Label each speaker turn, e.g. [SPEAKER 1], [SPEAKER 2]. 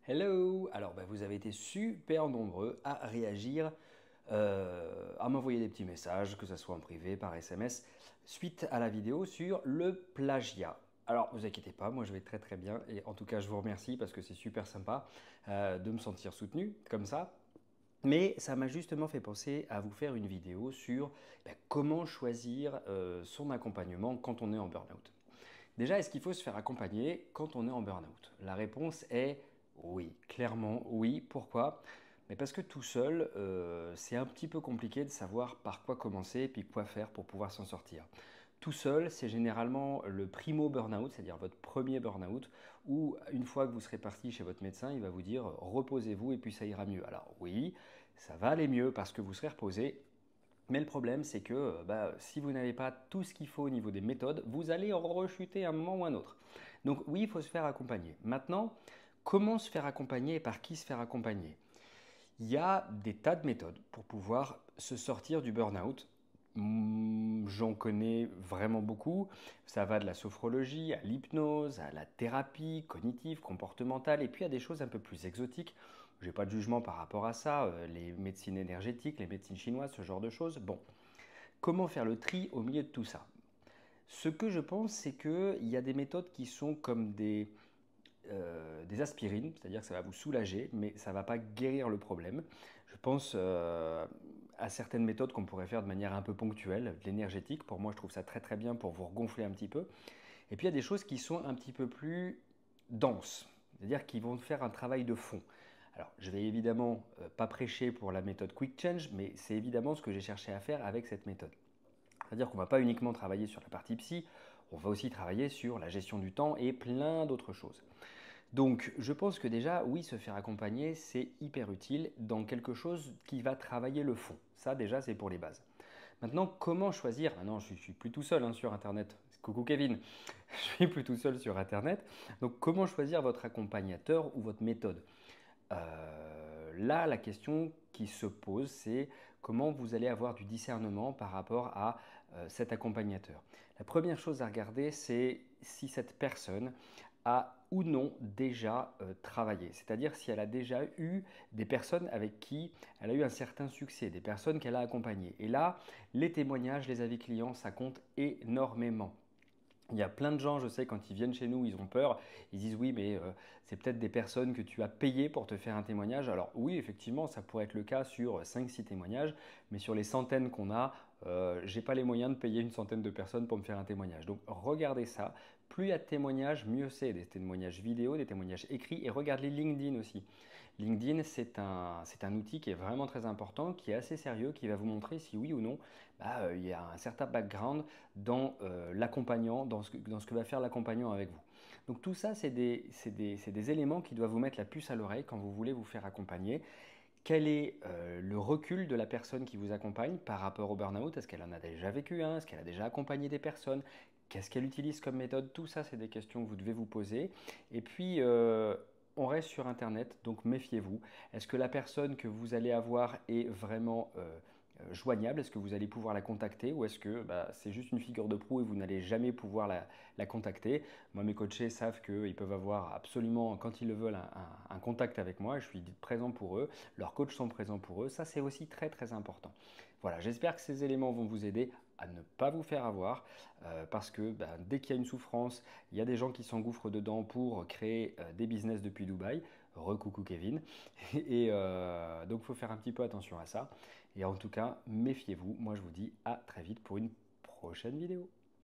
[SPEAKER 1] Hello! Alors, vous avez été super nombreux à réagir, à m'envoyer des petits messages, que ce soit en privé, par SMS, suite à la vidéo sur le plagiat. Alors, vous inquiétez pas, moi je vais très très bien et en tout cas je vous remercie parce que c'est super sympa de me sentir soutenu comme ça. Mais ça m'a justement fait penser à vous faire une vidéo sur comment choisir son accompagnement quand on est en burn-out. Déjà, est-ce qu'il faut se faire accompagner quand on est en burn-out? La réponse est oui, clairement oui. Pourquoi? Mais parce que tout seul, c'est un petit peu compliqué de savoir par quoi commencer et puis quoi faire pour pouvoir s'en sortir. Tout seul, c'est généralement le primo burn-out, c'est-à-dire votre premier burn-out, où une fois que vous serez parti chez votre médecin, il va vous dire reposez-vous et puis ça ira mieux. Alors oui, ça va aller mieux parce que vous serez reposé, mais le problème, c'est que si vous n'avez pas tout ce qu'il faut au niveau des méthodes, vous allez en rechuter à un moment ou à un autre. Donc oui, il faut se faire accompagner. Maintenant, comment se faire accompagner et par qui se faire accompagner? Il y a des tas de méthodes pour pouvoir se sortir du burn-out. J'en connais vraiment beaucoup. Ça va de la sophrologie à l'hypnose, à la thérapie cognitive, comportementale, et puis à des choses un peu plus exotiques. Je n'ai pas de jugement par rapport à ça, les médecines énergétiques, les médecines chinoises, ce genre de choses. Bon, comment faire le tri au milieu de tout ça? Ce que je pense, c'est qu'il y a des méthodes qui sont comme des aspirines, c'est-à-dire que ça va vous soulager, mais ça ne va pas guérir le problème. Je pense à certaines méthodes qu'on pourrait faire de manière un peu ponctuelle, de l'énergétique. Pour moi, je trouve ça très très bien pour vous regonfler un petit peu. Et puis il y a des choses qui sont un petit peu plus denses, c'est-à-dire qui vont faire un travail de fond. Alors, je vais évidemment pas prêcher pour la méthode Quick Change, mais c'est évidemment ce que j'ai cherché à faire avec cette méthode. C'est-à-dire qu'on ne va pas uniquement travailler sur la partie psy, on va aussi travailler sur la gestion du temps et plein d'autres choses. Donc, je pense que déjà, oui, se faire accompagner, c'est hyper utile dans quelque chose qui va travailler le fond. Ça, déjà, c'est pour les bases. Maintenant, comment choisir? Maintenant, je suis plus tout seul sur Internet. Coucou Kevin, je suis plus tout seul sur Internet. Donc, comment choisir votre accompagnateur ou votre méthode? Là, la question qui se pose, c'est comment vous allez avoir du discernement par rapport à cet accompagnateur. La première chose à regarder, c'est si cette personne a ou non déjà travaillé. C'est-à-dire si elle a déjà eu des personnes avec qui elle a eu un certain succès, des personnes qu'elle a accompagnées. Et là, les témoignages, les avis clients, ça compte énormément. Il y a plein de gens, je sais, quand ils viennent chez nous, ils ont peur. Ils disent oui, mais c'est peut-être des personnes que tu as payées pour te faire un témoignage. Alors oui, effectivement, ça pourrait être le cas sur 5-6 témoignages, mais sur les centaines qu'on a, j'ai pas les moyens de payer une centaine de personnes pour me faire un témoignage. Donc regardez ça. Plus il y a de témoignages, mieux c'est. Des témoignages vidéo, des témoignages écrits, et regardez LinkedIn aussi. LinkedIn, c'est un outil qui est vraiment très important, qui est assez sérieux, qui va vous montrer si oui ou non il y a un certain background dans l'accompagnant, dans ce que va faire l'accompagnant avec vous. Donc tout ça, c'est des éléments qui doivent vous mettre la puce à l'oreille quand vous voulez vous faire accompagner. Quel est le recul de la personne qui vous accompagne par rapport au burn-out? Est-ce qu'elle en a déjà vécu un? Est-ce qu'elle a déjà accompagné des personnes? Qu'est-ce qu'elle utilise comme méthode? Tout ça, c'est des questions que vous devez vous poser. Et puis, on reste sur Internet, donc méfiez-vous. Est-ce que la personne que vous allez avoir est vraiment joignable? Est-ce que vous allez pouvoir la contacter ou est-ce que c'est juste une figure de proue et vous n'allez jamais pouvoir la contacter? Moi, mes coachés savent qu'ils peuvent avoir absolument, quand ils le veulent, un contact avec moi. Je suis présent pour eux. Leurs coachs sont présents pour eux. Ça, c'est aussi très, très important. Voilà, j'espère que ces éléments vont vous aider à ne pas vous faire avoir parce que dès qu'il y a une souffrance, il y a des gens qui s'engouffrent dedans pour créer des business depuis Dubaï. Recoucou Kevin. Et donc, il faut faire un petit peu attention à ça. Et en tout cas, méfiez-vous. Moi, je vous dis à très vite pour une prochaine vidéo.